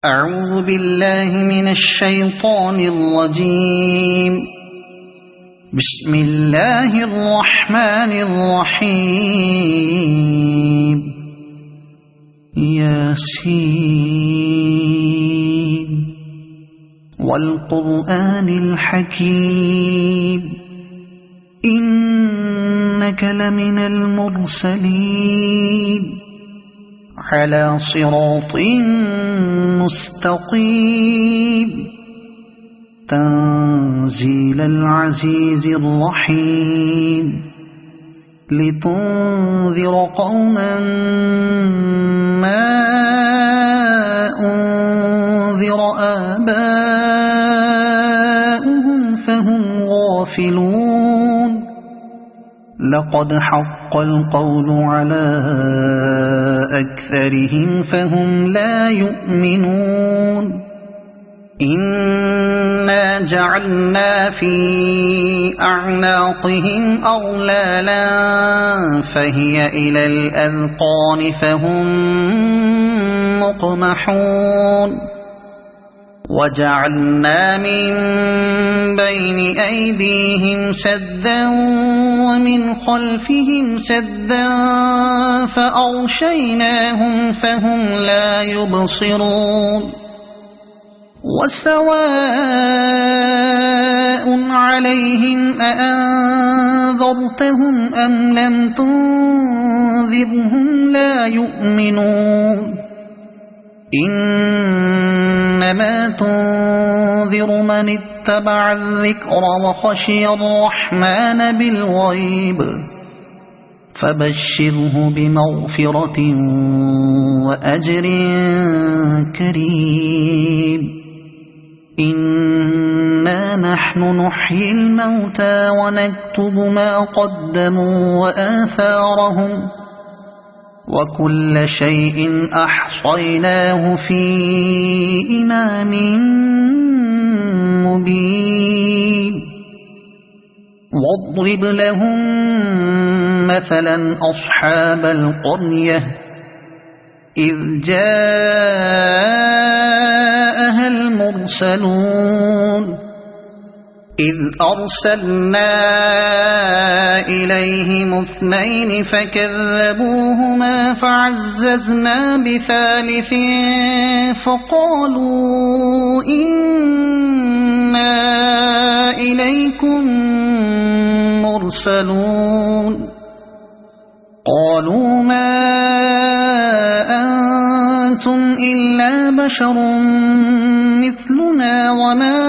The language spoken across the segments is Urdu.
أعوذ بالله من الشيطان الرجيم. بسم الله الرحمن الرحيم. ياسين والقرآن الحكيم إنك لمن المرسلين على صراط مستقيم تنزيل العزيز الرحيم لتنذر قوما ما أنذر آباؤهم فهم غافلون. لقد حق القول على أكثرهم فهم لا يؤمنون. إنا جعلنا في أعناقهم أغلالا فهي إلى الأذقان فهم مقمحون. وجعلنا من بين أيديهم سدا ومن خلفهم سدا فأغشيناهم فهم لا يبصرون. وسواء عليهم أأنذرتهم أم لم تنذرهم لا يؤمنون. إنما تنذر من اتبع الذكر وخشي الرحمن بالغيب فبشره بمغفرة وأجر كريم. إنا نحن نحيي الموتى ونكتب ما قدموا وآثارهم وكل شيء أحصيناه في إمام مبين. واضرب لهم مثلا أصحاب القرية إذ جاءها المرسلون إذ أرسلنا إليهم اثنين فكذبوهما فعززنا بثالث فقالوا إنا إليكم مرسلون. قالوا ما أنتم إلا بشر مثلنا وما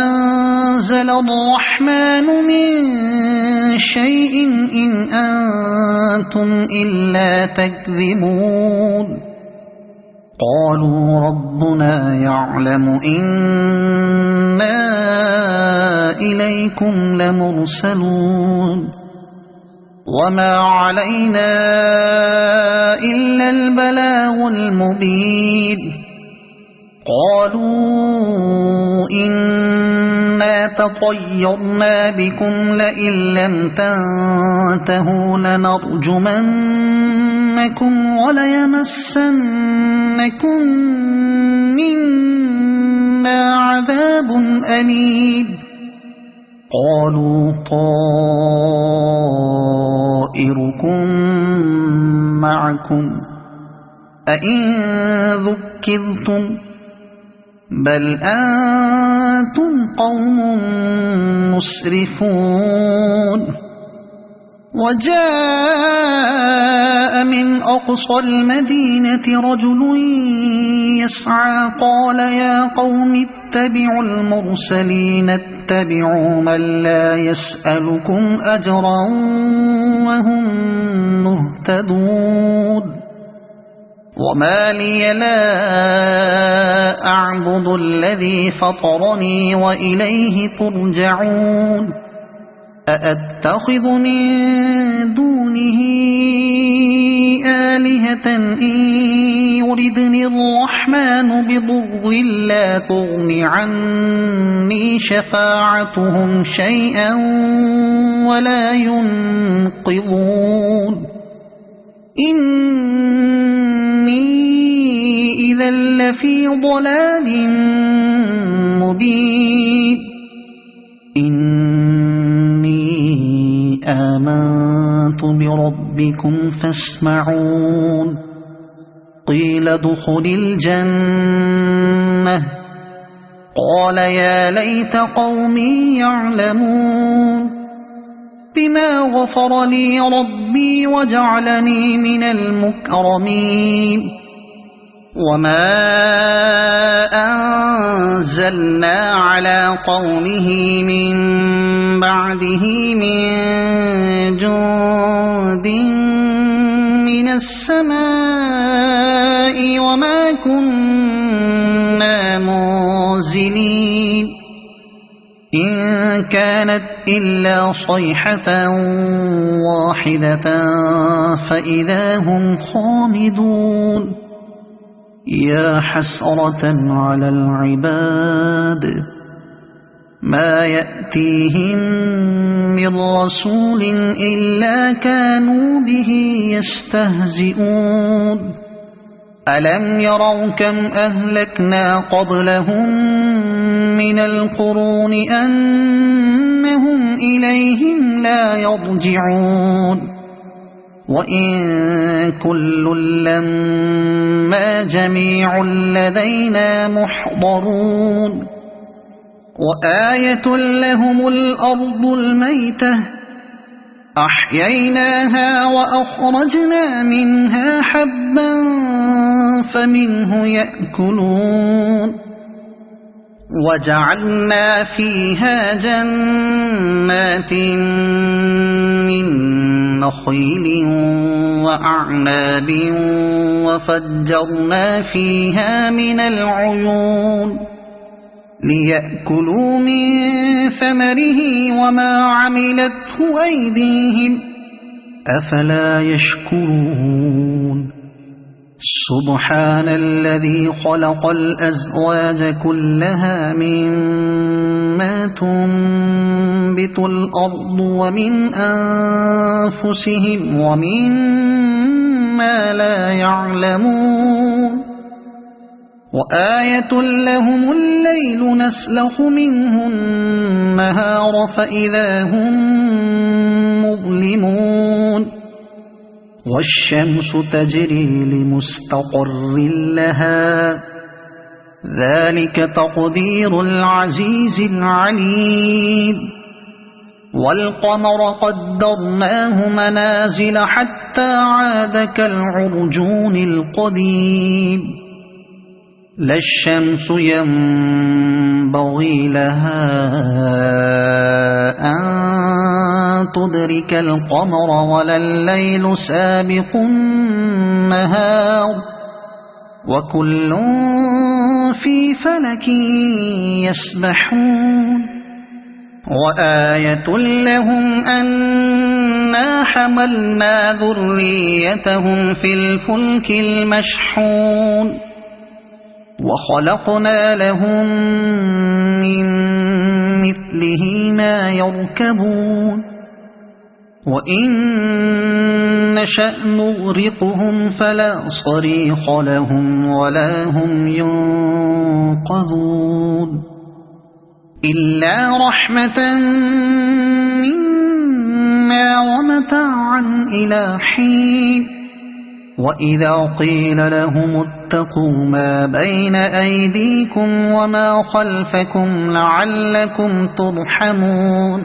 أنزل الرحمن من شيء إن أنتم إلا تكذبون. قالوا ربنا يعلم إنا إليكم لمرسلون وما علينا إلا البلاغ المبين. قالوا إنا تطيرنا بكم لئن لم تنتهوا لنرجمنكم وليمسنكم منا عذاب أليم. قالوا طائركم معكم أئن ذكرتم بل أنتم قوم مسرفون. وجاء من أقصى المدينة رجل يسعى قال يا قوم اتبعوا المرسلين اتبعوا من لا يسألكم أجرا وهم مهتدون. وما لي لا أعبد الذي فطرني وإليه ترجعون. أأتخذ من دونه آلهة إن يردني الرحمن بضر لا تغن عني شفاعتهم شيئا ولا ينقذون. إني إذا لفي ضلال مبين إني آمنت بربكم فاسمعون قيل ادخل الجنة قال يا ليت قومي يعلمون بما غفر لي ربي وجعلني من المكرمين وما أنزلنا على قومه من بعده من جند من السماء وما كنا منزلين إن كانت إلا صيحة واحدة فإذا هم خامدون يا حسرة على العباد ما يأتيهم من رسول إلا كانوا به يستهزئون ألم يروا كم أهلكنا قبلهم من القرون أنهم إليهم لا يرجعون وإن كل لما جميع لدينا محضرون وآية لهم الأرض الميتة أحييناها وأخرجنا منها حبا فمنه يأكلون وجعلنا فيها جنات من نخيل وأعناب وفجرنا فيها من العيون ليأكلوا من ثمره وما عملته أيديهم أفلا يشكرون سبحان الذي خلق الأزواج كلها مما تنبت الأرض ومن أنفسهم ومما لا يعلمون وآية لهم الليل نسلخ منه النهار فإذا هم مظلمون والشمس تجري لمستقر لها ذلك تقدير العزيز العليم والقمر قدرناه منازل حتى عاد كالعرجون القديم لا الشمس ينبغي لها أن تدرك القمر ولا الليل سابق النهار وكل في فلك يسبحون وآية لهم أنا حملنا ذريتهم في الفلك المشحون وخلقنا لهم من مثله ما يركبون وإن نشأ نغرقهم فلا صريخ لهم ولا هم ينقذون إلا رحمة منا ومتاعا إلى حين وإذا قيل لهم اتقوا ما بين أيديكم وما خلفكم لعلكم ترحمون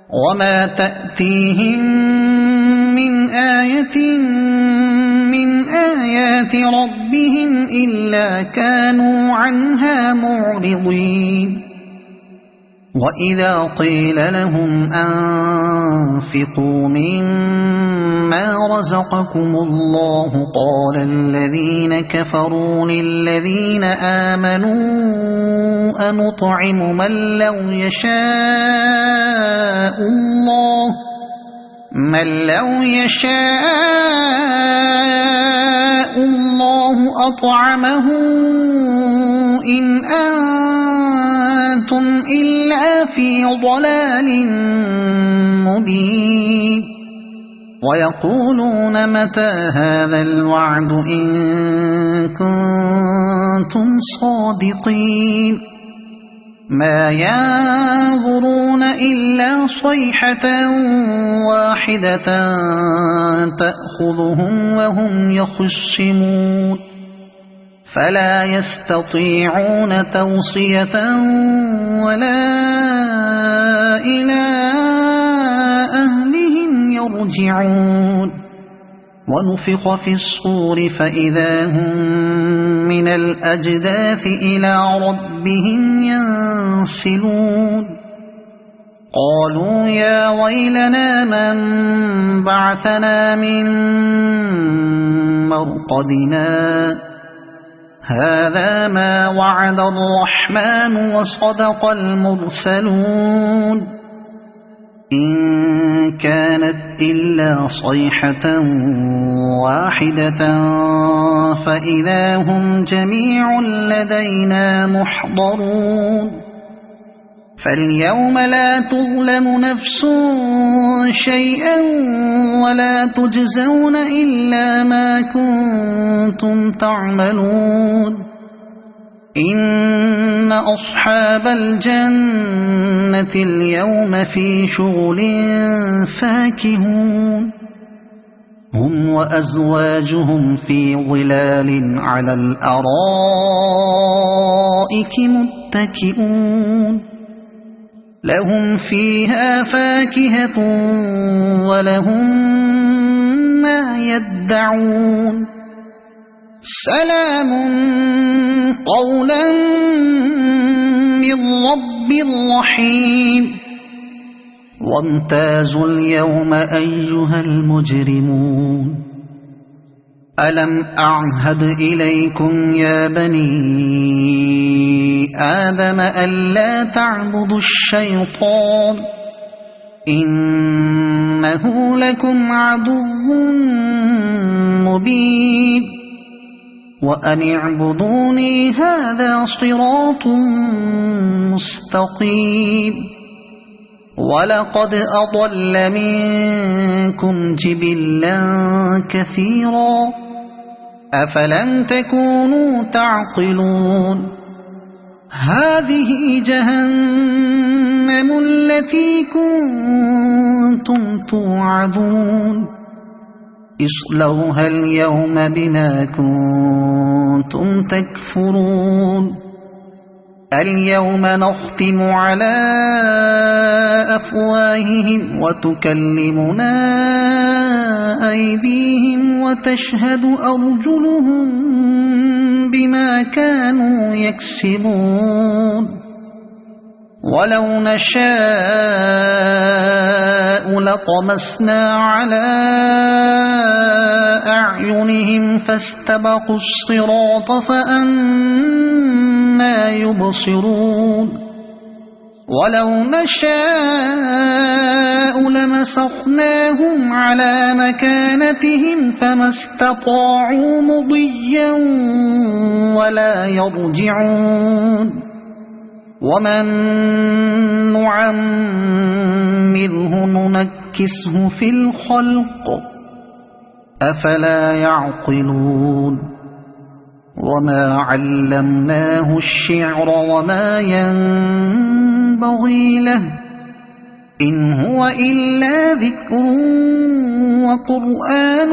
وما تأتيهم من آية من آيات ربهم إلا كانوا عنها معرضين وإذا قيل لهم أنفقوا مما رزقكم الله قال الذين كفروا للذين آمنوا أنطعم من لو يشاء الله أطعمه إن أنتم إلا في ضلال مبين ويقولون متى هذا الوعد إن كنتم صادقين ما ينظرون إلا صيحة واحدة تأخذهم وهم يخصمون فلا يستطيعون توصية ولا إلى أهلهم يرجعون ونفخ في الصور فإذا هم من الأجداث إلى ربهم ينسلون قالوا يا ويلنا من بعثنا من مرقدنا هذا ما وعد الرحمن وصدق المرسلون إن كانت إلا صيحة واحدة فإذا هم جميع لدينا محضرون فاليوم لا تظلم نفس شيئا ولا تجزون إلا ما كنتم تعملون إن أصحاب الجنة اليوم في شغل فاكهون هم وأزواجهم في ظلال على الأرائك متكئون لهم فيها فاكهة ولهم ما يدعون سلام قولا من رب رحيم وامتازوا اليوم أيها المجرمون ألم أعهد إليكم يا بني آدم ألا تعبدوا الشيطان إنه لكم عدو مبين وأن اعبدوني هذا صراط مستقيم ولقد أضل منكم جبلا كثيرا أفلم تكونوا تعقلون هذه جهنم التي كنتم توعدون اصلوها اليوم بما كنتم تكفرون اليوم نختم على أفواههم وتكلمنا أيديهم وتشهد أرجلهم بما كانوا يكسبون ولو نشاء لطمسنا على أعينهم فاستبقوا الصراط فأنى يبصرون ولو نشاء لمسخناهم على مكانتهم فما استطاعوا مضيا ولا يرجعون ومن نعمره ننكسه في الخلق أفلا يعقلون وما علمناه الشعر وما ينبغي له إن هو إلا ذكر وقرآن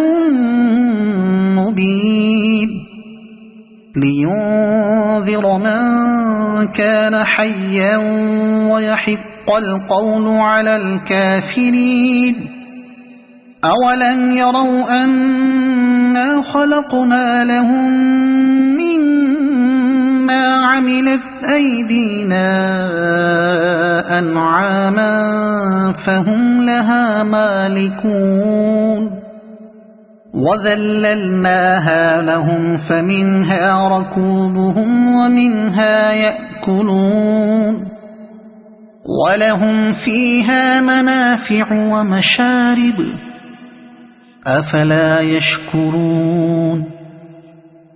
مبين لينذر من كان حيا ويحق القول على الكافرين أولم يروا أنا خلقنا لهم مما عملت أيدينا أنعاما فهم لها مالكون وذللناها لهم فمنها ركوبهم ومنها يأكلون ولهم فيها منافع ومشارب أفلا يشكرون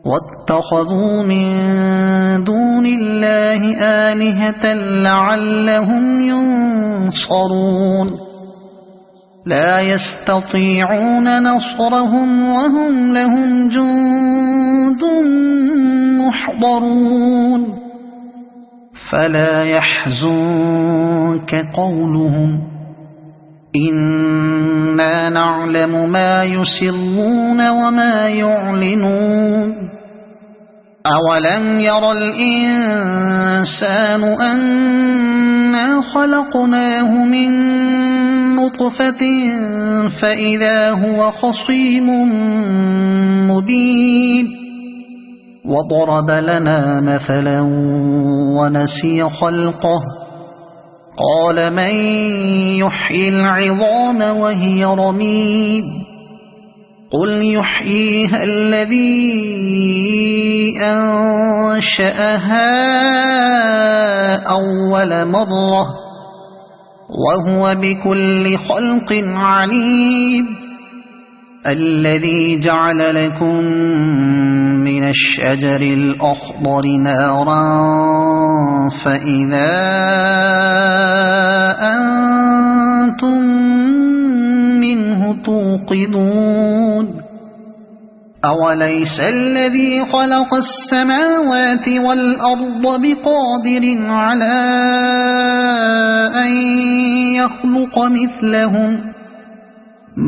واتخذوا من دون الله آلهة لعلهم ينصرون لا يستطيعون نصرهم وهم لهم جند محضرون فلا يحزنك قولهم إنا نعلم ما يسرون وما يعلنون أولم ير الإنسان أنا خلقناه من نطفة فإذا هو خصيم مبين وضرب لنا مثلا ونسي خلقه قال من يحيي العظام وهي رميم قل يحييها الذي أنشأها أول مرة وهو بكل خلق عليم الذي جعل لكم من الشجر الأخضر نارا فإذا أنتم منه توقدون أوليس الذي خلق السماوات والأرض بقادر على أن يخلق مثلهم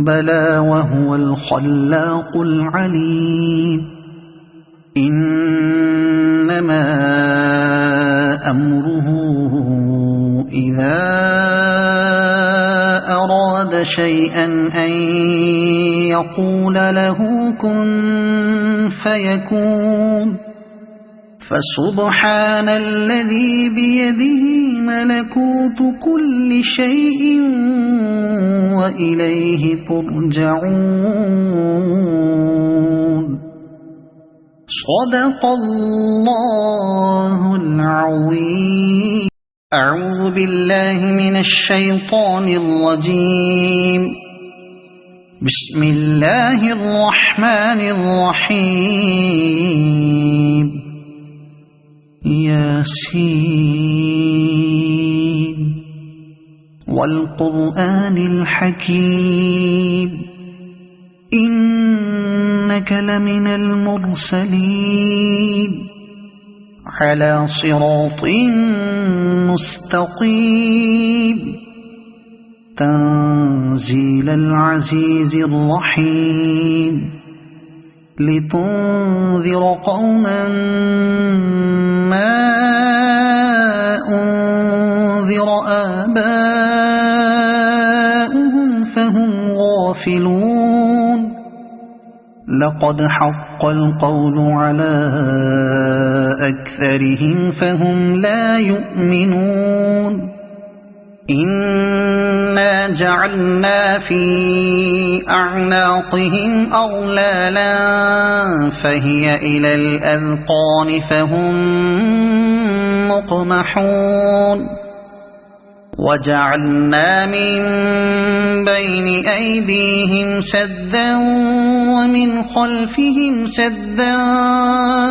بلى وهو الخلاق العليم إنما أمره إذا أراد شيئا أن يقول له كن فيكون فسبحان الذي بيده ملكوت كل شيء وإليه ترجعون صدق الله العظيم أعوذ بالله من الشيطان الرجيم بسم الله الرحمن الرحيم ياسين والقرآن الحكيم إنك لمن المرسلين على صراط مستقيم تنزيل العزيز الرحيم لتنذر قوما ما أنذر آباؤهم فهم غافلون لقد حق القول على أكثرهم فهم لا يؤمنون إنا جعلنا في أعناقهم أغلالا فهي إلى الأذقان فهم مقمحون وجعلنا من بين أيديهم سدا ومن خلفهم سدا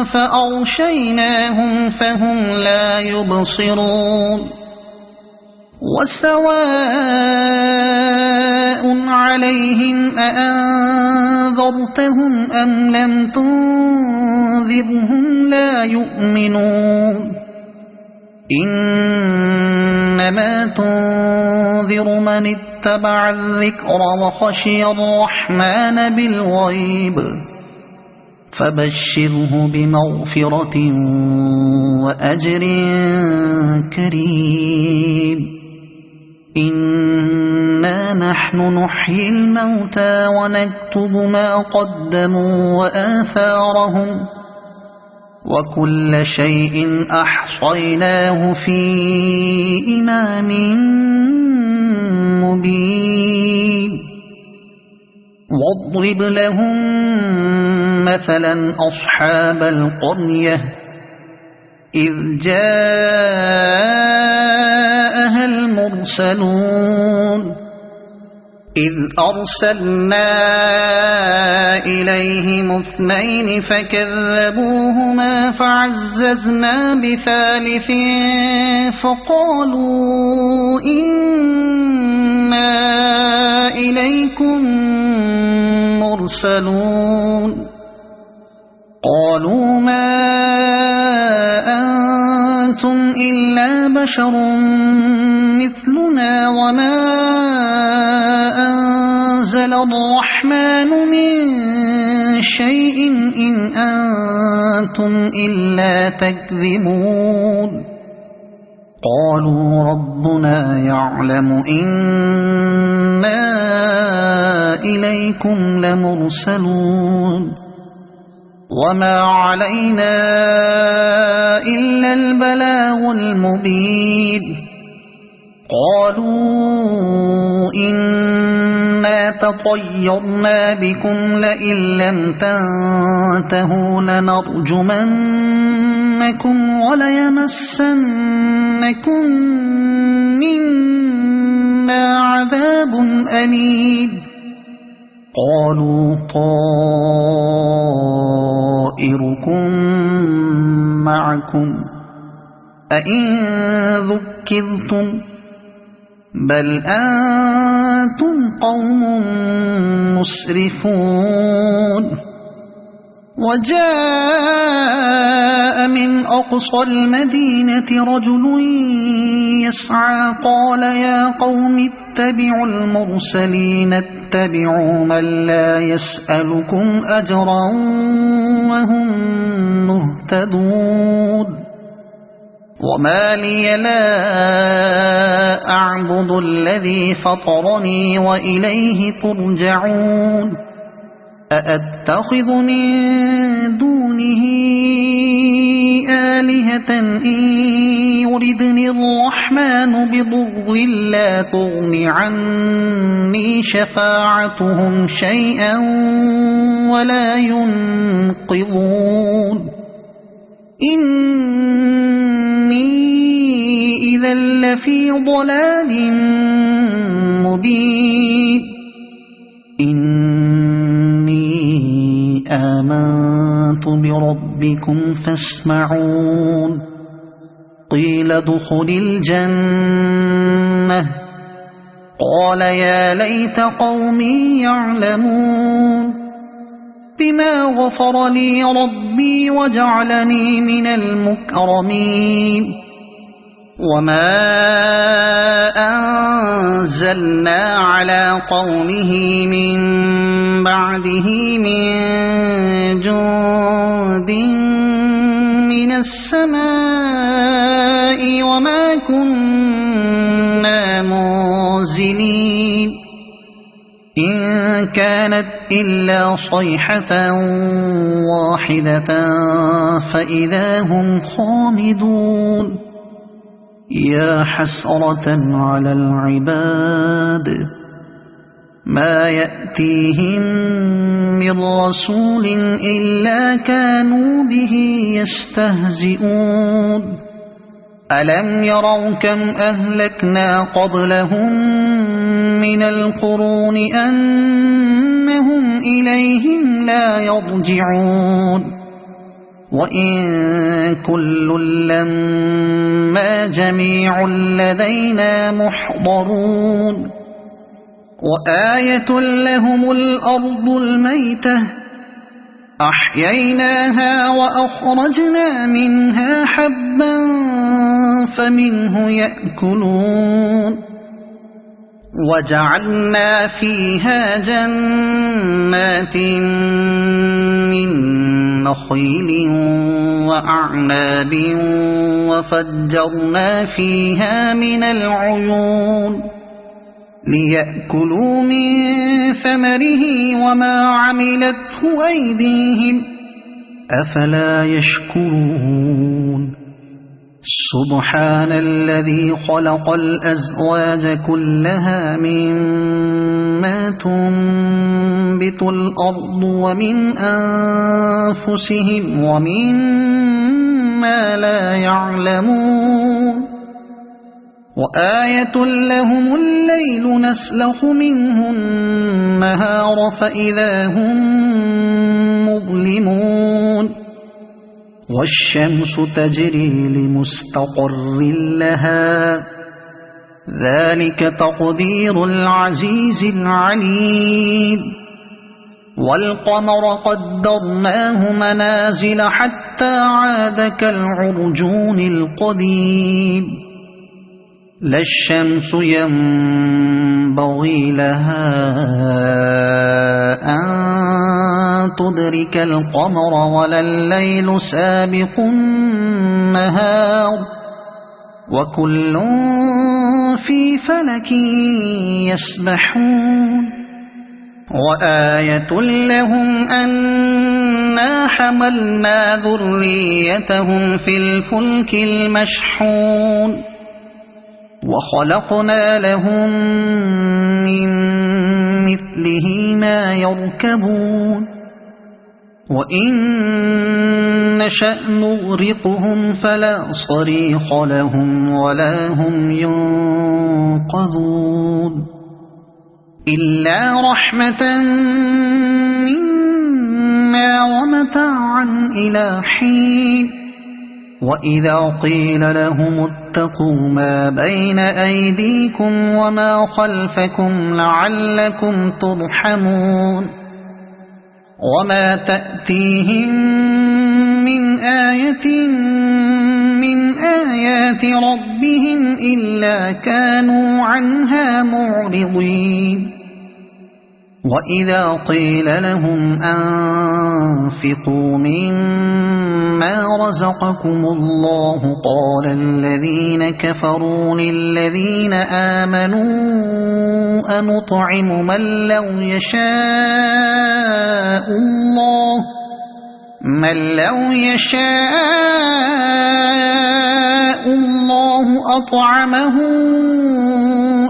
فأغشيناهم فهم لا يبصرون وسواء عليهم أأنذرتهم أم لم تنذرهم لا يؤمنون إنما تنذر من اتبع الذكر وخشي الرحمن بالغيب فبشره بمغفرة وأجر كريم إنا نحن نحيي الموتى ونكتب ما قدموا وآثارهم وكل شيء أحصيناه في إمام مبين واضرب لهم مثلا أصحاب القرية إذ جاءها المرسلون إذ أرسلنا إليهم اثنين فكذبوهما فعززنا بثالث فقالوا إنا إنا إليكم مرسلون قالوا ما أنتم إلا بشر مثلنا وما أنزل الرحمن من شيء إن أنتم إلا تكذبون قالوا ربنا يعلم إنا إليكم لمرسلون وما علينا إلا البلاغ المبين قالوا إنا تطيرنا بكم لئن لم تنتهوا لنرجمنكم وليمسنكم منا عذاب أليم قالوا طائركم معكم أئن ذكرتم بل أنتم قوم مسرفون وجاء من أقصى المدينة رجل يسعى قال يا قوم اتبعوا المرسلين اتبعوا من لا يسألكم أجرا وهم مهتدون وما لي لا أعبد الذي فطرني وإليه ترجعون أأتخذ من دونه آلهة إن يردني الرحمن بضر لا تغن عني شفاعتهم شيئا ولا ينقذون إني إذا لفي ضلال مبين إني آمنت بربكم فاسمعون قيل ادخل الجنة قال يا ليت قومي يعلمون بما غفر لي ربي وجعلني من المكرمين وما أنزلنا على قومه من بعده من جند من السماء وما كنا منزلين إن كانت إلا صيحة واحدة فإذا هم خامدون يا حسرة على العباد ما يأتيهم من رسول إلا كانوا به يستهزئون ألم يروا كم أهلكنا قبلهم من القرون أنهم إليهم لا يرجعون وإن كل لما جميع لدينا محضرون وآية لهم الأرض الميتة أحييناها وأخرجنا منها حبا فمنه يأكلون وجعلنا فيها جنات من نخيل وأعناب وفجرنا فيها من العيون ليأكلوا من ثمره وما عملته أيديهم أفلا يشكرون سبحان الذي خلق الأزواج كلها مما تنبت الأرض ومن أنفسهم ومما لا يعلمون وآية لهم الليل نسلخ منه النهار فإذا هم مظلمون والشمس تجري لمستقر لها ذلك تقدير العزيز العليم والقمر قدرناه منازل حتى عاد كالعرجون القديم لا الشمس ينبغي لها أن تدرك القمر ولا الليل سابق النهار وكل في فلك يسبحون وآية لهم أنا حملنا ذريتهم في الفلك المشحون وخلقنا لهم من مثله ما يركبون وإن نشأ نغرقهم فلا صريخ لهم ولا هم ينقذون إلا رحمة منا ومتاعا إلى حين وإذا قيل لهم اتقوا ما بين أيديكم وما خلفكم لعلكم ترحمون وما تأتيهم من آية من آيات ربهم إلا كانوا عنها معرضين وإذا قيل لهم أنفقوا مما رزقكم الله قال الذين كفروا للذين آمنوا أنطعم من لو يشاء الله أطعمه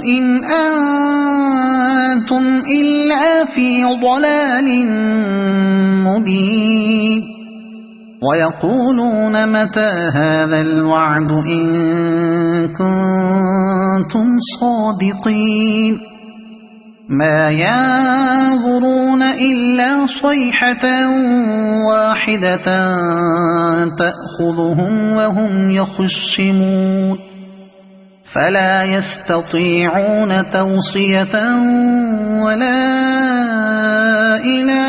إن أنتم إلا في ضلال مبين ويقولون متى هذا الوعد إن كنتم صادقين ما ينظرون إلا صيحة واحدة تأخذهم وهم يخصمون فلا يستطيعون توصية ولا إلى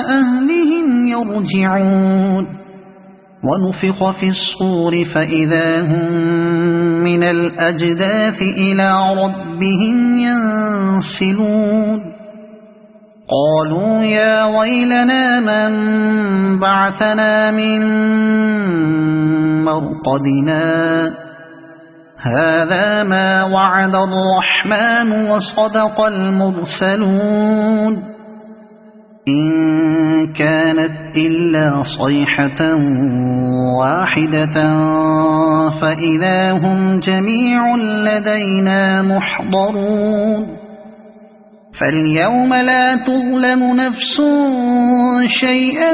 أهلهم يرجعون ونفخ في الصور فإذا هم من الأجداث إلى ربهم ينسلون قالوا يا ويلنا من بعثنا من مرقدنا هذا ما وعد الرحمن وصدق المرسلون إن كانت إلا صيحة واحدة فإذا هم جميع لدينا محضرون فاليوم لا تظلم نفس شيئا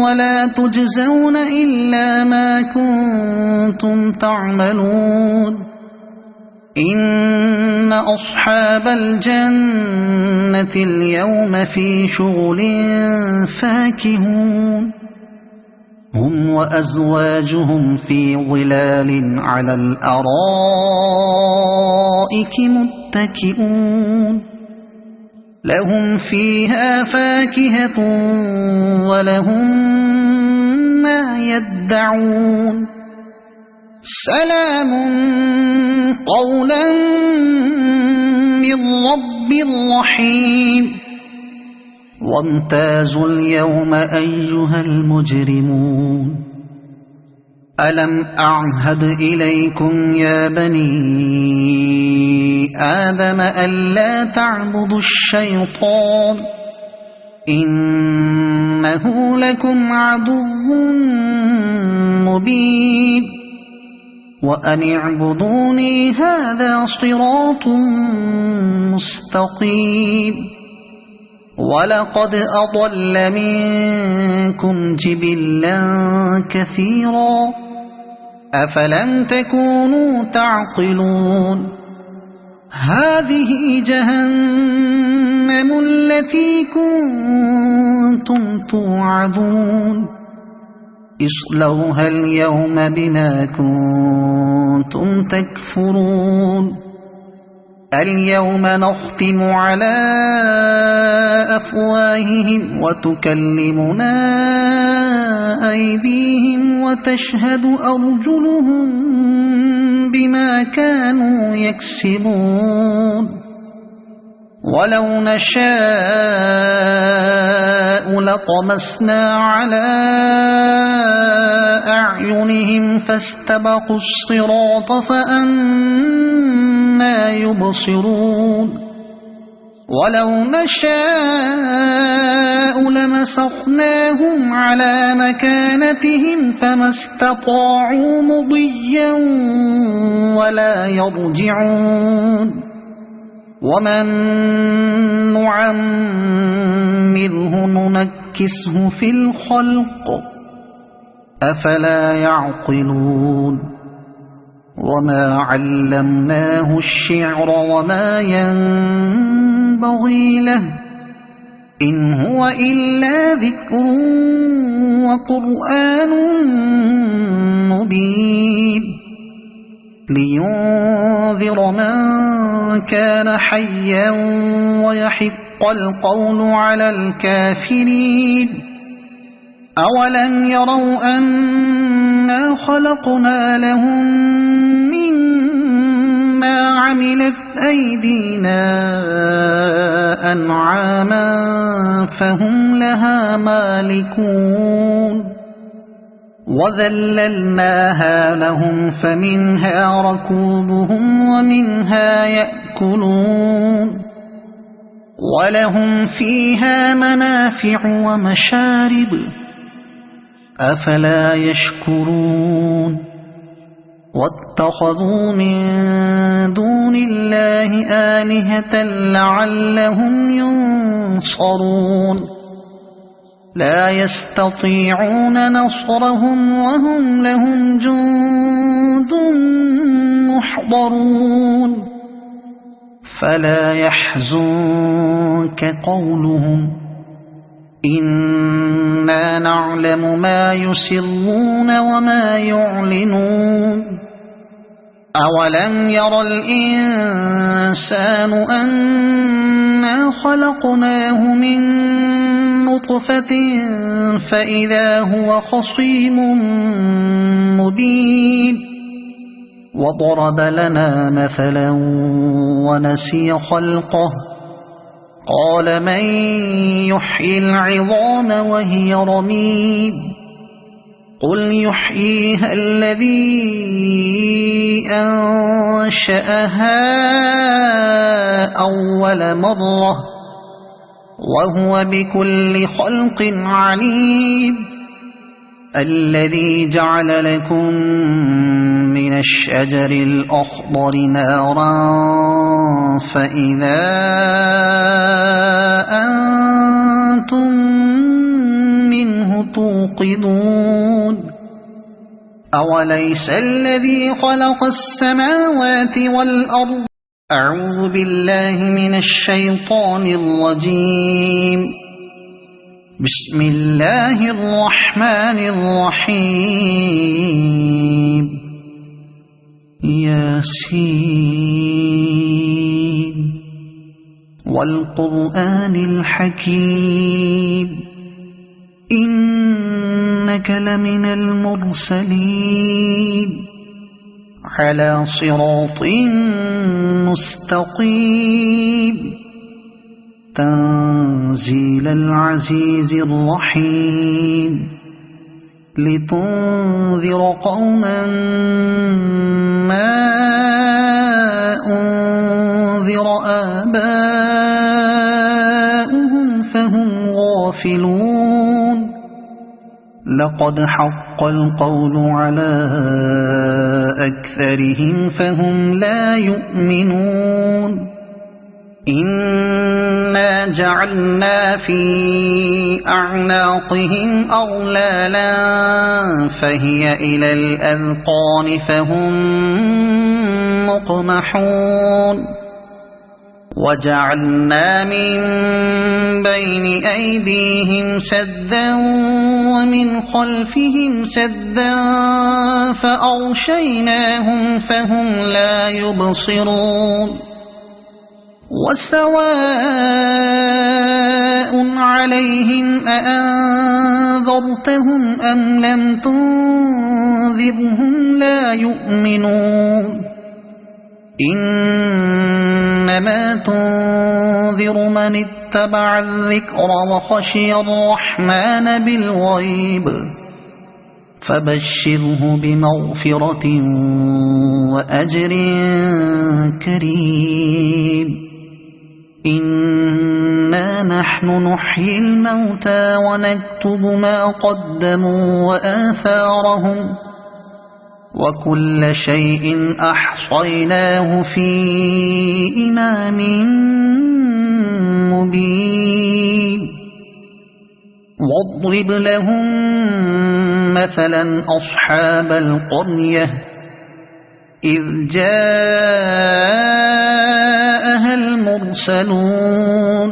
ولا تجزون إلا ما كنتم تعملون إن أصحاب الجنة اليوم في شغل فاكهون هم وأزواجهم في ظلال على الأرائك متكئون لهم فيها فاكهة ولهم ما يدعون سلام قولا من رب رحيم وامتازوا اليوم أيها المجرمون ألم أعهد إليكم يا بني آدم ألا تعبدوا الشيطان إنه لكم عدو مبين وأن اعبدوني هذا صراط مستقيم ولقد أضل منكم جبلا كثيرا أفلم تكونوا تعقلون هذه جهنم التي كنتم توعدون اصلوها اليوم بما كنتم كنتم تكفرون اليوم نختم على أفواههم وتكلمنا أيديهم وتشهد أرجلهم بما كانوا يكسبون ولو نشاء لطمسنا على أعينهم فاستبقوا الصراط فأنى يبصرون ولو نشاء لمسخناهم على مكانتهم فما استطاعوا مضيا ولا يرجعون ومن نعمره ننكسه في الخلق أفلا يعقلون وما علمناه الشعر وما ينبغي له إن هو إلا ذكر وقرآن مبين لينذر من كان حيا ويحق القول على الكافرين أولم يروا أنا خلقنا لهم مما عملت أيدينا أنعاما فهم لها مالكون وذللناها لهم فمنها ركوبهم ومنها يأكلون ولهم فيها منافع ومشارب أفلا يشكرون واتخذوا من دون الله آلهة لعلهم ينصرون لا يستطيعون نصرهم وهم لهم جند محضرون فلا يحزنك قولهم إنا نعلم ما يسرون وما يعلنون أولم ير الإنسان أنا خلقناه من نطفة فإذا هو خصيم مبين وضرب لنا مثلا ونسي خلقه قال من يحيي العظام وهي رميم قل يحييها الذي أنشأها أول مرة وهو بكل خلق عليم الذي جعل لكم من الشجر الأخضر نارا فإذا أنتم منه توقدون أوليس الذي خلق السماوات والأرض أعوذ بالله من الشيطان الرجيم بسم الله الرحمن الرحيم ياسين والقرآن الحكيم إنك لمن المرسلين على صراط مستقيم تنزيل العزيز الرحيم لتنذر قوما ما أنذر آباؤهم فهم غافلون لقد حق القول على أكثرهم فهم لا يؤمنون إنا جعلنا في أعناقهم أغلالا فهي إلى الأذقان فهم مقمحون وجعلنا من بين أيديهم سدا ومن خلفهم سدا فأغشيناهم فهم لا يبصرون وسواء عليهم أأنذرتهم أم لم تنذرهم لا يؤمنون إنما تنذر من اتبع الذكر وخشي الرحمن بالغيب فبشره بمغفرة وأجر كريم إنا نحن نحيي الموتى ونكتب ما قدموا وآثارهم وكل شيء أحصيناه في إمام مبين واضرب لهم مثلا أصحاب القرية إذ جاءها المرسلون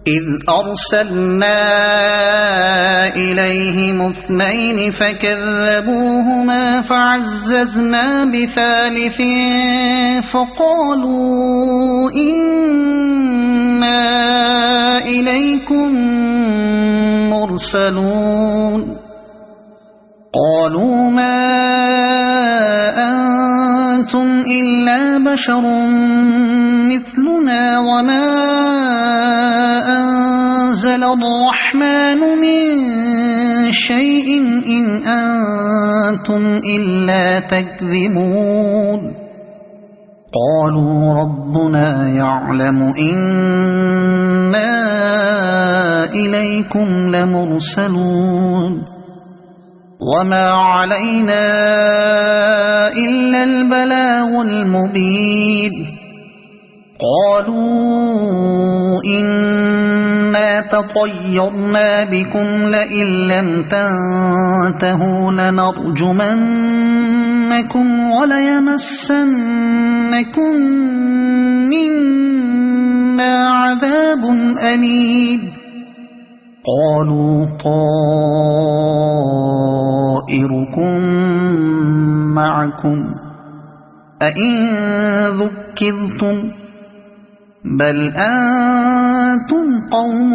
إذ أرسلنا إليهم 2 فكذبوهما فعززنا بثالث فقالوا إنا إليكم مرسلون قالوا ما أنتم إلا بشر مثلنا وما أنزل الرحمن من شيء إن أنتم إلا تكذبون قالوا ربنا يعلم إنا إليكم لمرسلون وما علينا إلا البلاغ المبين قالوا إنا تطيرنا بكم لئن لم تنتهوا لنرجمنكم وليمسنكم منا عذاب أليم قالوا طائركم معكم أئن ذكرتم بل أنتم قوم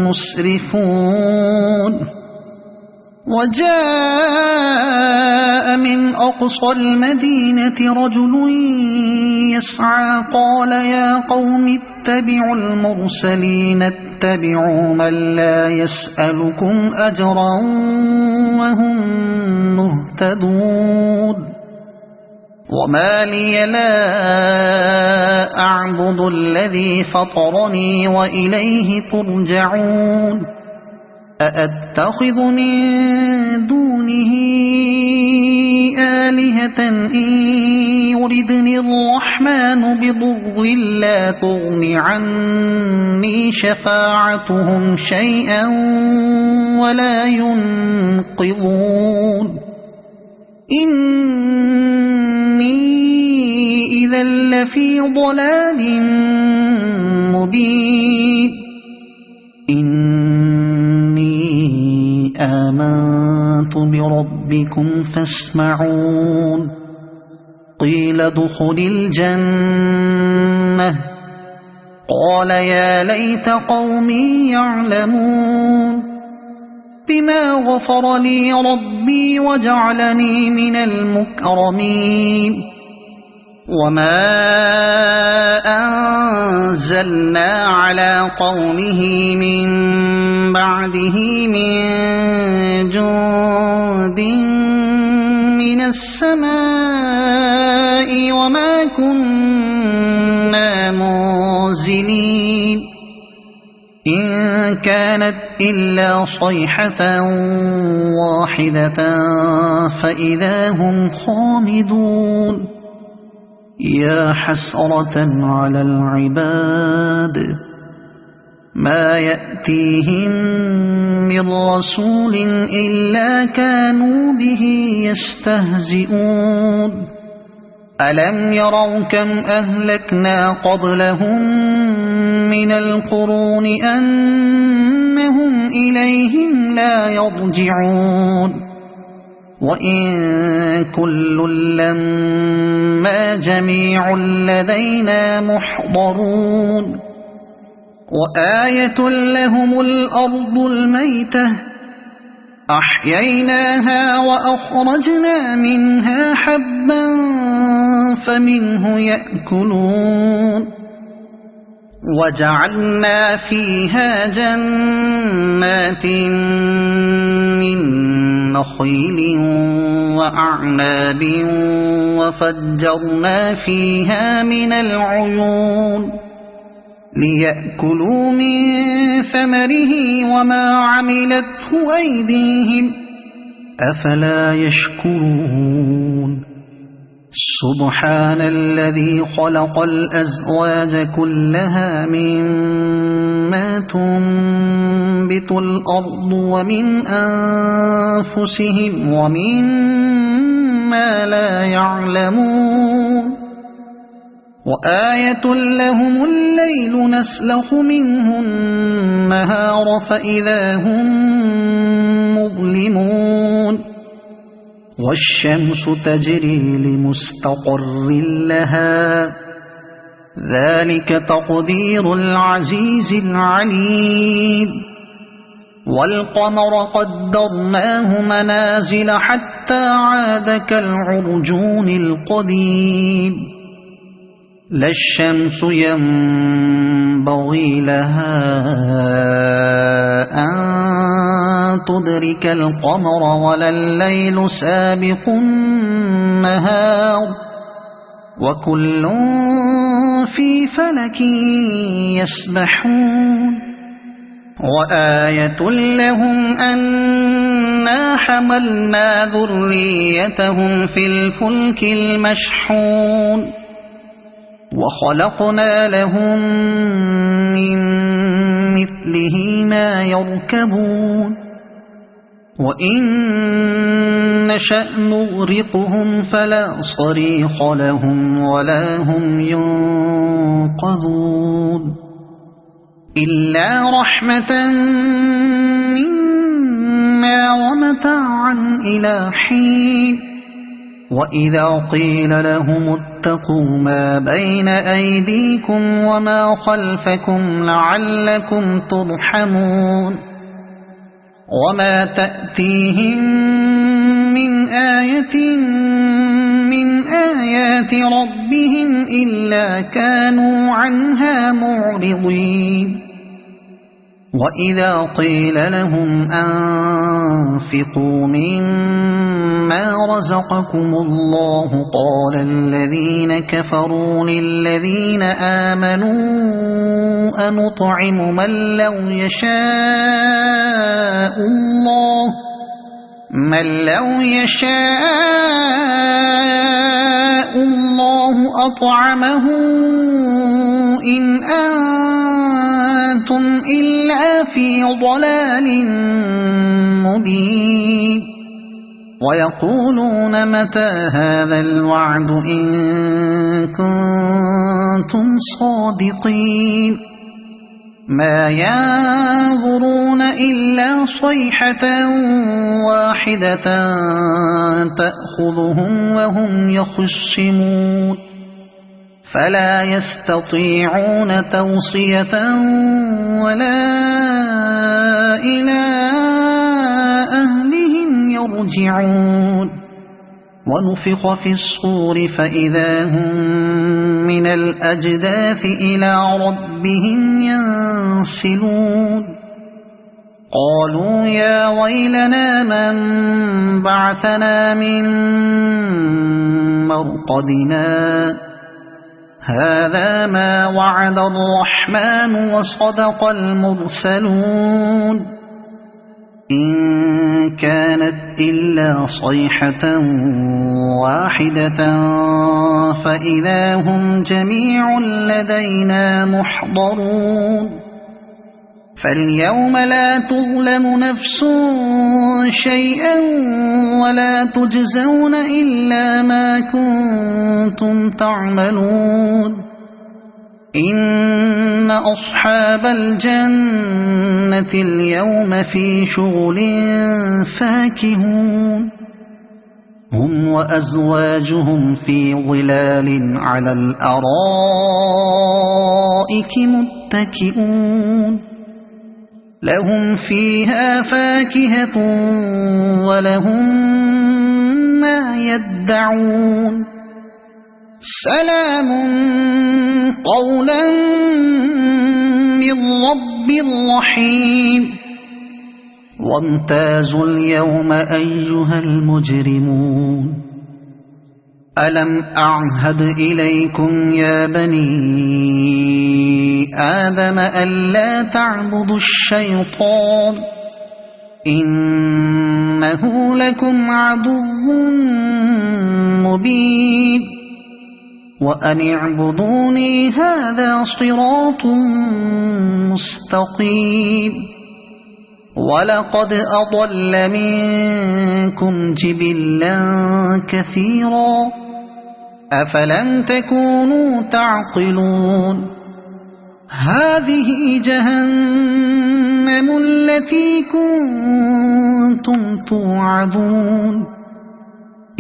مسرفون وجاء من أقصى المدينة رجل يسعى قال يا قوم اتبعوا المرسلين اتبعوا من لا يسألكم أجرا وهم مهتدون وما لي لا أعبد الذي فطرني وإليه ترجعون أأتخذ من دونه آلهة إن يردني الرحمن بضر لا تغن عني شفاعتهم شيئا ولا ينقذون إني إذا لفي ضلال مبين إني آمنت بربكم فاسمعون قيل ادخل الجنة قال يا ليت قومي يعلمون بما غفر لي ربي وجعلني من المكرمين وما أنزلنا على قومه من بعده من جند من السماء وما كنا منزلين إن كانت إلا صيحة واحدة فإذا هم خامدون يا حسرة على العباد ما يأتيهم من رسول إلا كانوا به يستهزئون ألم يروا كم أهلكنا قبلهم من القرون أن أنهم إليهم لا يرجعون وإن كل لما جميع لدينا محضرون وآية لهم الأرض الميتة أحييناها وأخرجنا منها حبا فمنه يأكلون وجعلنا فيها جنات من نخيل وأعناب وفجرنا فيها من العيون ليأكلوا من ثمره وما عملته أيديهم أفلا يشكرون سبحان الذي خلق الأزواج كلها مما تنبت الأرض ومن أنفسهم ومما لا يعلمون وآية لهم الليل نسلخ منه النهار فإذا هم مظلمون والشمس تجري لمستقر لها ذلك تقدير العزيز العليم والقمر قدرناه منازل حتى عاد كالعرجون القديم لا الشمس ينبغي لها أن تدرك القمر ولا الليل سابق النهار وكل في فلك يسبحون وآية لهم أنا حملنا ذريتهم في الفلك المشحون وخلقنا لهم من مثله ما يركبون وإن نشأ نغرقهم فلا صريخ لهم ولا هم ينقذون إلا رحمة منا ومتاعا إلى حين وإذا قيل لهم اتقوا ما بين أيديكم وما خلفكم لعلكم ترحمون وما تأتيهم من آية من آيات ربهم إلا كانوا عنها معرضين وإذا قيل لهم أنفقوا مما رزقكم الله قال الذين كفروا للذين آمنوا أنطعم من لو يشاء الله أطعمه إن أنتم إلا في ضلال مبين ويقولون متى هذا الوعد إن كنتم صادقين ما ينظرون إلا صيحة واحدة تأخذهم وهم يخصمون فلا يستطيعون توصية ولا إلى أهلهم يرجعون ونفخ في الصور فإذا هم من الأجداث إلى ربهم ينسلون قالوا يا ويلنا من بعثنا من مرقدنا هذا ما وعد الرحمن وصدق المرسلون إن كانت إلا صيحة واحدة فإذا هم جميع لدينا محضرون فاليوم لا تظلم نفس شيئا ولا تجزون إلا ما كنتم تعملون إن أصحاب الجنة اليوم في شغل فاكهون هم وأزواجهم في ظلال على الأرائك متكئون لهم فيها فاكهة ولهم ما يدعون سلام قولا من رب رحيم وامتازوا اليوم أيها المجرمون ألم أعهد إليكم يا بني آدم ألا تعبدوا الشيطان إنه لكم عدو مبين وأن اعبدوني هذا صراط مستقيم ولقد أضل منكم جبلا كثيرا أفلم تكونوا تعقلون هذه جهنم التي كنتم توعدون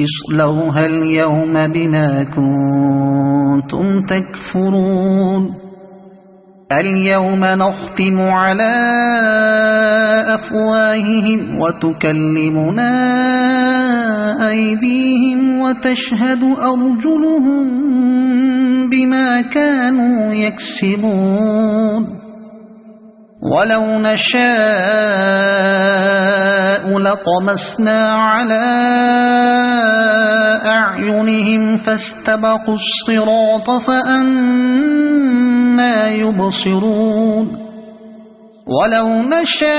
اصلوها اليوم بما كنتم تكفرون اليوم نختم على أفواههم وتكلمنا أيديهم وتشهد أرجلهم بما كانوا يكسبون ولو نشاء لطمسنا على أعينهم فاستبقوا الصراط فأنى يبصرون ولو نشاء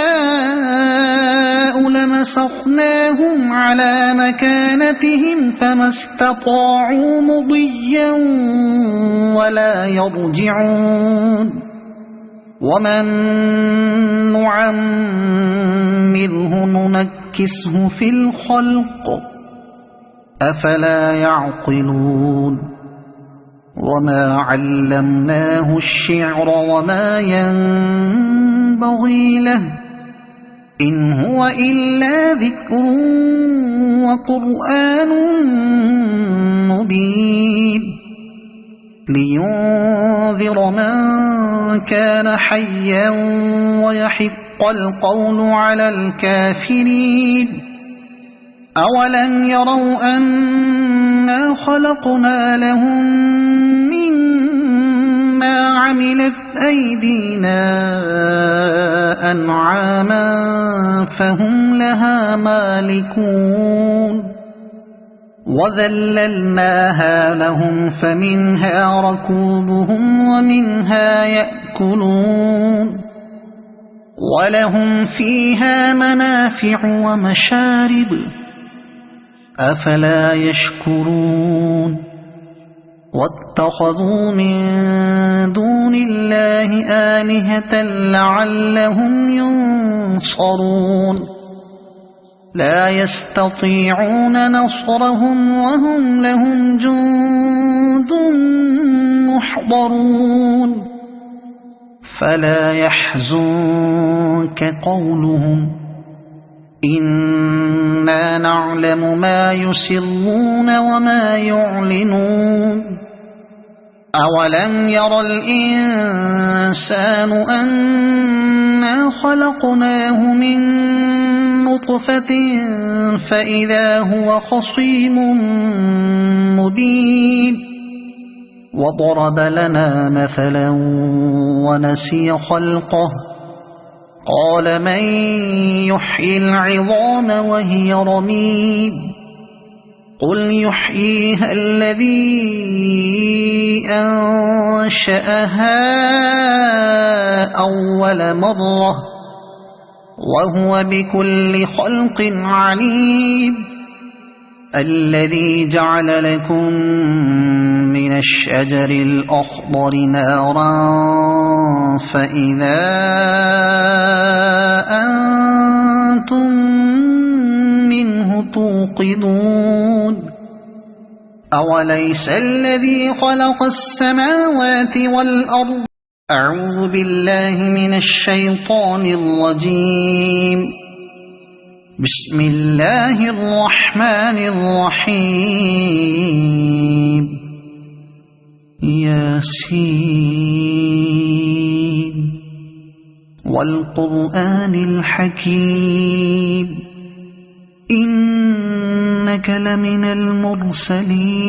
لمسخناهم على مكانتهم فما استطاعوا مضيا ولا يرجعون ومن نعمره ننكسه في الخلق أفلا يعقلون وما علمناه الشعر وما ينبغي له إن هو إلا ذكر وقرآن مبين لينذر من كان حيا ويحق القول على الكافرين أولم يروا أنا خلقنا لهم مما عملت أيدينا أنعاما فهم لها مالكون وذللناها لهم فمنها ركوبهم ومنها يأكلون ولهم فيها منافع ومشارب أفلا يشكرون واتخذوا من دون الله آلهة لعلهم ينصرون لا يستطيعون نصرهم وهم لهم جند محضرون فلا يحزنك قولهم إنا نعلم ما يسرون وما يعلنون أولم ير الإنسان أنا خلقناه من نطفة فإذا هو خصيم مبين وضرب لنا مثلا ونسي خلقه قال من يحيي العظام وهي رميم قل يحييها الذي أنشأها أول مرة وهو بكل خلق عليم الذي جعل لكم من الشجر الأخضر نارا فإذا أنتم منه توقدون أوليس الذي خلق السماوات والأرض أعوذ بالله من الشيطان الرجيم بسم الله الرحمن الرحيم ياسين والقرآن الحكيم إنك لمن المرسلين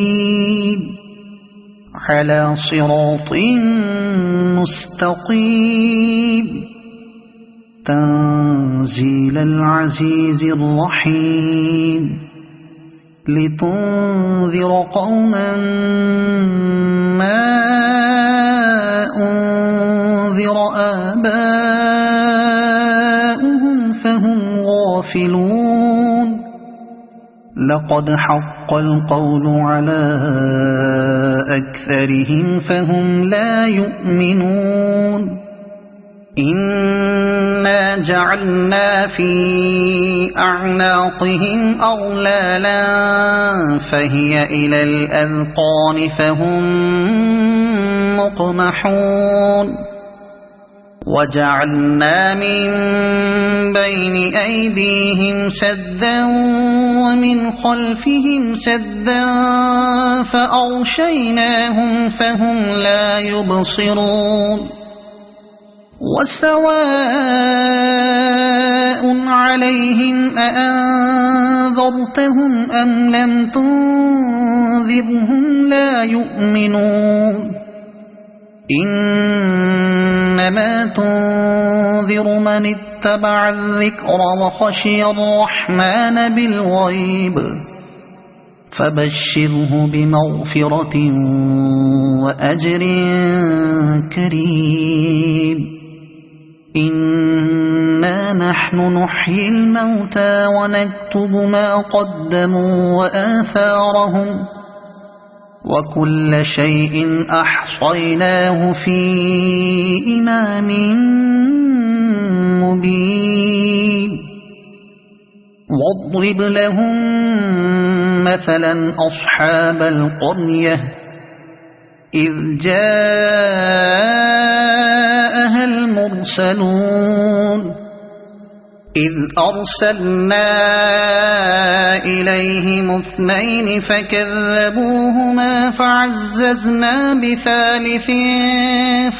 على صراط مستقيم تنزيل العزيز الرحيم لتنذر قوما ما أنذر آباؤهم فهم غافلون لقد حق القول على أكثرهم فهم لا يؤمنون إنا جعلنا في أعناقهم أغلالا فهي إلى الأذقان فهم مقمحون وجعلنا من بين أيديهم سدا ومن خلفهم سدا فأغشيناهم فهم لا يبصرون وسواء عليهم أأنذرتهم أم لم تنذرهم لا يؤمنون إنما تنذر من اتبع الذكر وخشي الرحمن بالغيب فبشره بمغفرة وأجر كريم إنا نحن نحيي الموتى ونكتب ما قدموا وآثارهم وكل شيء أحصيناه في إمام مبين واضرب لهم مثلا أصحاب القرية إذ جاءها المرسلون إذ أرسلنا إليهم اثنين فكذبوهما فعززنا بثالث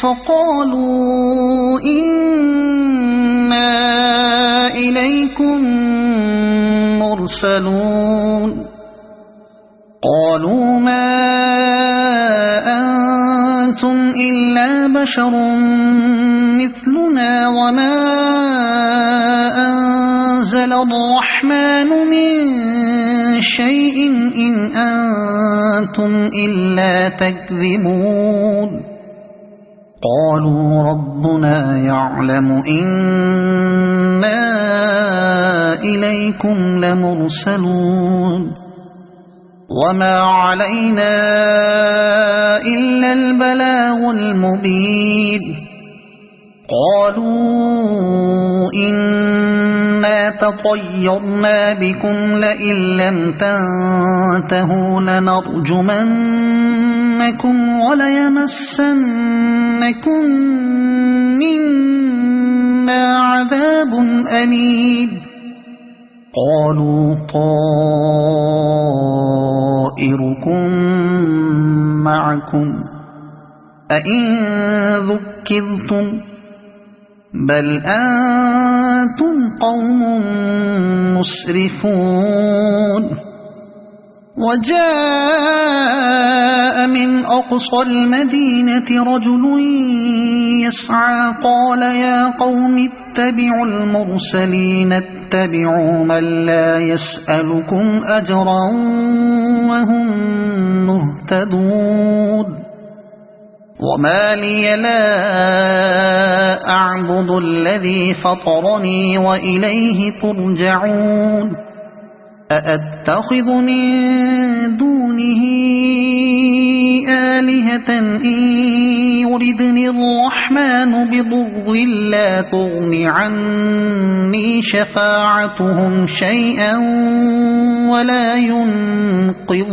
فقالوا إنا إليكم مرسلون قالوا ما أنتم إلا بشر مثلنا وما أنزل الرحمن من شيء إن أنتم إلا تكذبون قالوا ربنا يعلم إنا إليكم لمرسلون وما علينا إلا البلاغ المبين قالوا إنا تطيرنا بكم لئن لم تنتهوا لنرجمنكم وليمسنكم منا عذاب أليم قالوا طائركم معكم أئن ذكرتم بل أنتم قوم مسرفون وجاء من أقصى المدينة رجل يسعى قال يا قوم اتبعوا المرسلين اتبعوا من لا يسألكم أجرا وهم مهتدون وما لي لا أعبد الذي فطرني وإليه ترجعون أأتخذ من دونه آلهة إن يردني الرحمن بضر لا تغن عني شفاعتهم شيئا ولا ينقذون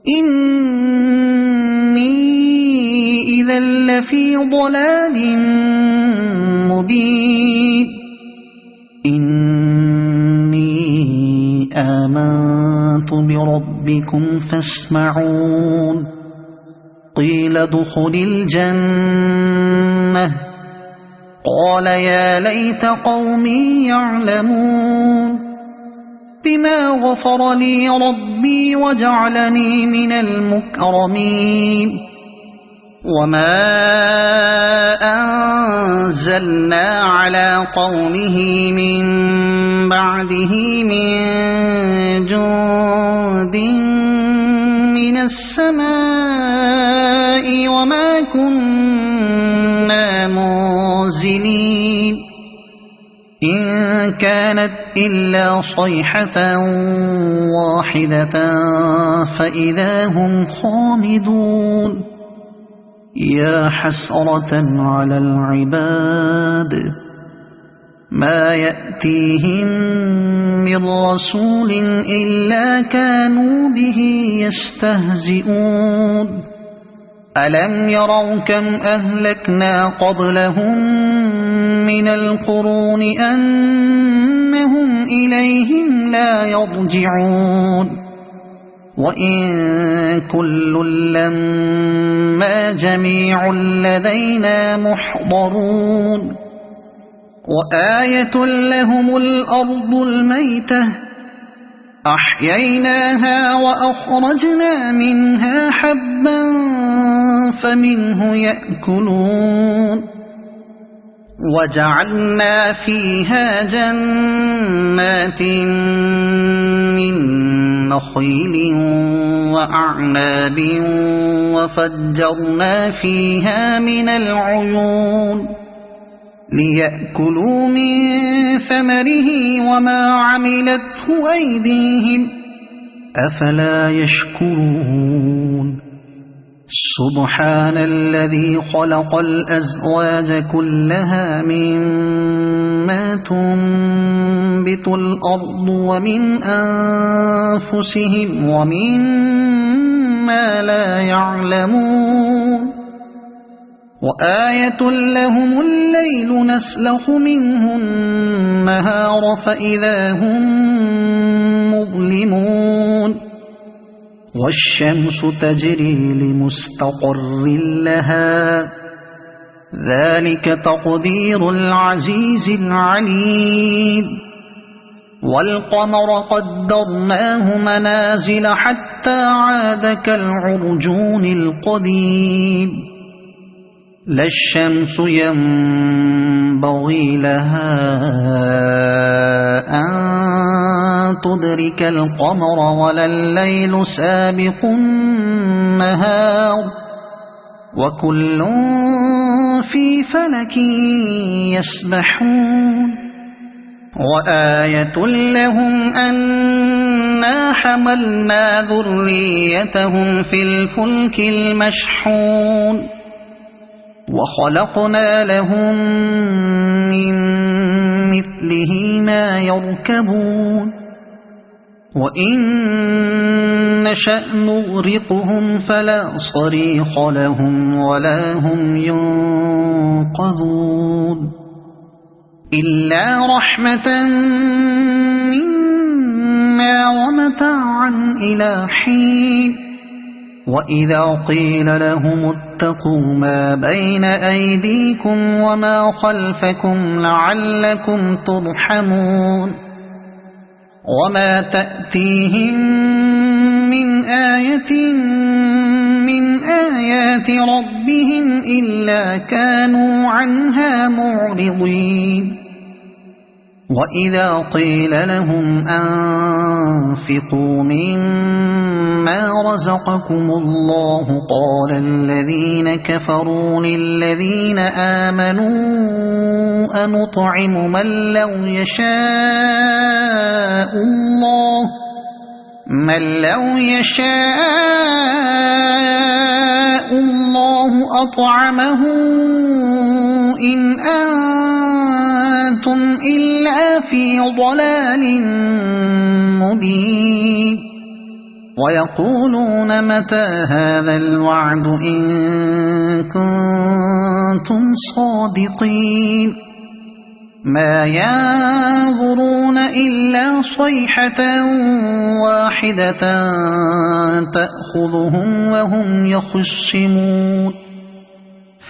إني إذا لفي ضلال مبين إني آمنت بربكم فاسمعون قيل ادخل الجنة قال يا ليت قومي يعلمون بما غفر لي ربي وجعلني من المكرمين وما أنزلنا على قومه من بعده من جند من السماء وما كنا منزلين إن كانت إلا صيحة واحدة فإذا هم خامدون يا حسرة على العباد ما يأتيهم من رسول إلا كانوا به يستهزئون ألم يروا كم أهلكنا قبلهم من القرون أنهم إليهم لا يرجعون وإن كل لما جميع لدينا محضرون وآية لهم الأرض الميتة أحييناها وأخرجنا منها حبا فمنه يأكلون وجعلنا فيها جنات من نخيل وأعناب وفجرنا فيها من العيون ليأكلوا من ثمره وما عملته أيديهم أفلا يشكرون سبحان الذي خلق الأزواج كلها مما تنبت الأرض ومن أنفسهم ومما لا يعلمون وآية لهم الليل نسلخ منه النهار فإذا هم مظلمون والشمس تجري لمستقر لها ذلك تقدير العزيز العليم والقمر قدرناه منازل حتى عاد كالعرجون القديم لا الشمس ينبغي لها أن تدرك القمر ولا الليل سابق النهار وكل في فلك يسبحون وآية لهم أنا حملنا ذريتهم في الفلك المشحون وخلقنا لهم من مثله ما يركبون وإن نشأ نغرقهم فلا صريخ لهم ولا هم ينقذون إلا رحمة منا ومتاعا إلى حين وإذا قيل لهم اتقوا ما بين أيديكم وما خلفكم لعلكم ترحمون وما تأتيهم من آية من آيات ربهم إلا كانوا عنها معرضين وإذا قيل لهم أنفقوا مما رزقكم الله قال الذين كفروا للذين آمنوا أنطعم من لو يشاء الله أطعمه إن أنتم إلا في ضلال مبين ويقولون متى هذا الوعد إن كنتم صادقين ما ينظرون إلا صيحة واحدة تأخذهم وهم يخصمون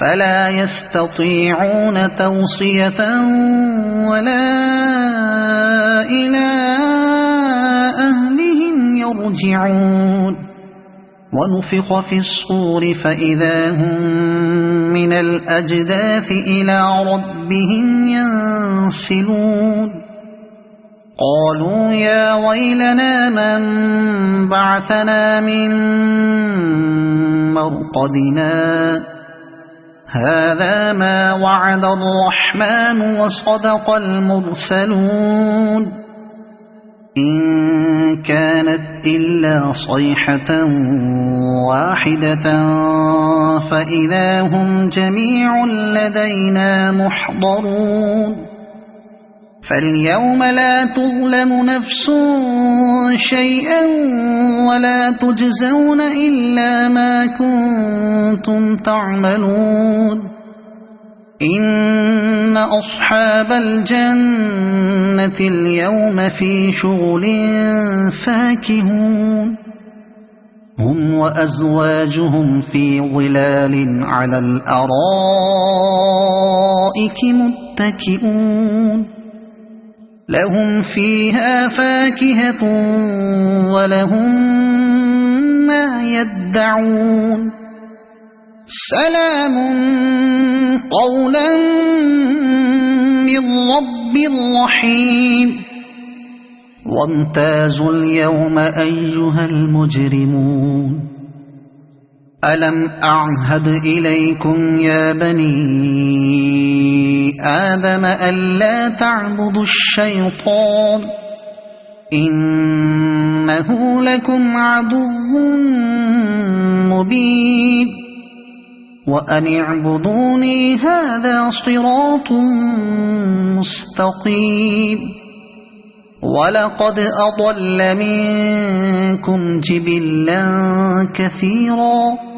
فلا يستطيعون توصية ولا إلى أهلهم يرجعون ونفخ في الصور فإذا هم من الأجداث إلى ربهم ينسلون قالوا يا ويلنا من بعثنا من مرقدنا هذا ما وعد الرحمن وصدق المرسلون إن كانت إلا صيحة واحدة فإذا هم جميع لدينا محضرون فاليوم لا تظلم نفس شيئا ولا تجزون إلا ما كنتم تعملون إن أصحاب الجنة اليوم في شغل فاكهون هم وأزواجهم في ظلال على الأرائك متكئون لهم فيها فاكهة ولهم ما يدعون سلام قولا من رب رحيم وامتازوا اليوم أيها المجرمون ألم أعهد إليكم يا بني آدم ألا تعبدوا الشيطان إنه لكم عدو مبين وأن اعبدوني هذا صراط مستقيم ولقد أضل منكم جبلا كثيرا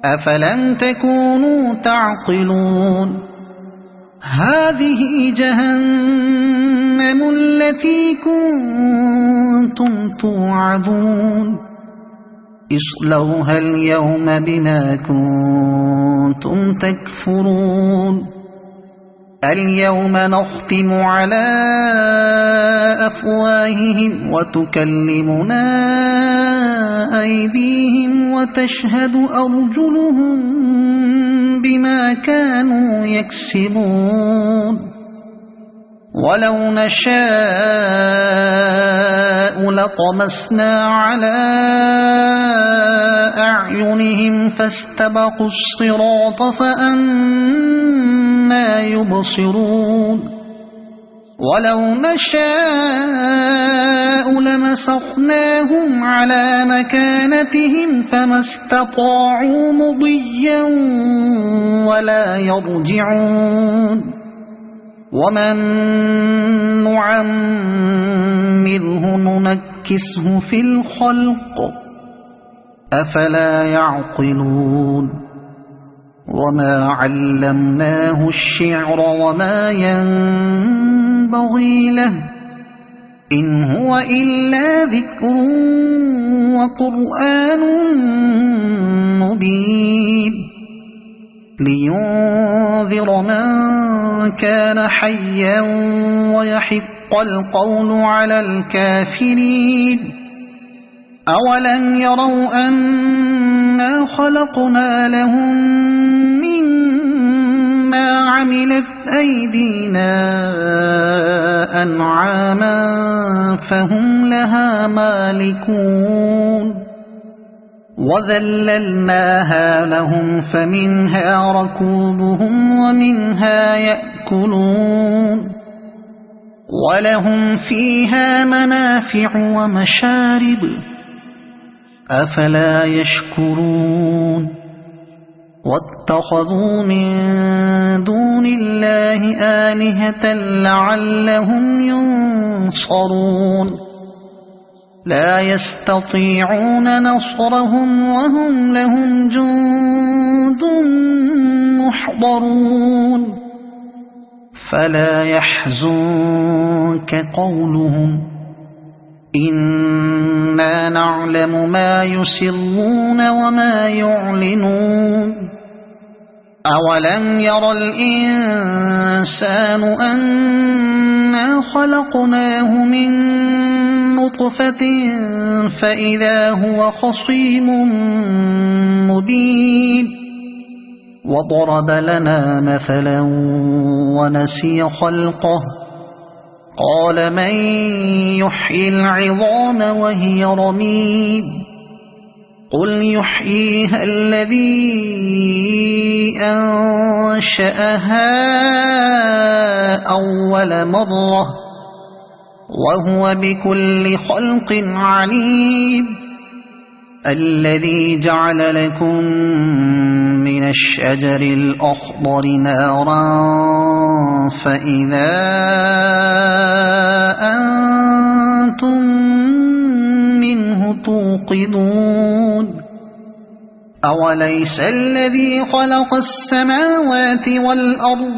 أفلم تكونوا تعقلون هذه جهنم التي كنتم توعدون اصلوها اليوم بما كنتم تكفرون اليوم نختم على أفواههم وتكلمنا أيديهم وتشهد أرجلهم بما كانوا يكسبون ولو نشاء لطمسنا على أعينهم فاستبقوا الصراط فأنى يبصرون ولو نشاء لمسخناهم على مكانتهم فما استطاعوا مضيا ولا يرجعون ومن نعمره ننكسه في الخلق أفلا يعقلون وما علمناه الشعر وما ينبغي له إن هو إلا ذكر وقرآن مبين لينذر من كان حيا ويحق القول على الكافرين أولم يروا أنا خلقنا لهم مما عملت أيدينا أنعاما فهم لها مالكون وذللناها لهم فمنها ركوبهم ومنها يأكلون ولهم فيها منافع ومشارب أفلا يشكرون واتخذوا من دون الله آلهة لعلهم ينصرون لا يستطيعون نصرهم وهم لهم جند محضرون فلا يحزنك قولهم إنا نعلم ما يسرون وما يعلنون أولم ير الإنسان أنا خلقناه من نطفة فإذا هو خصيم مبين وضرب لنا مثلا ونسي خلقه قال من يحيي العظام وهي رميم قل يحييها الذي أنشأها أول مرة وهو بكل خلق عليم الذي جعل لكم من الشجر الأخضر نارا فإذا أنتم منه توقدون أوليس الذي خلق السماوات والأرض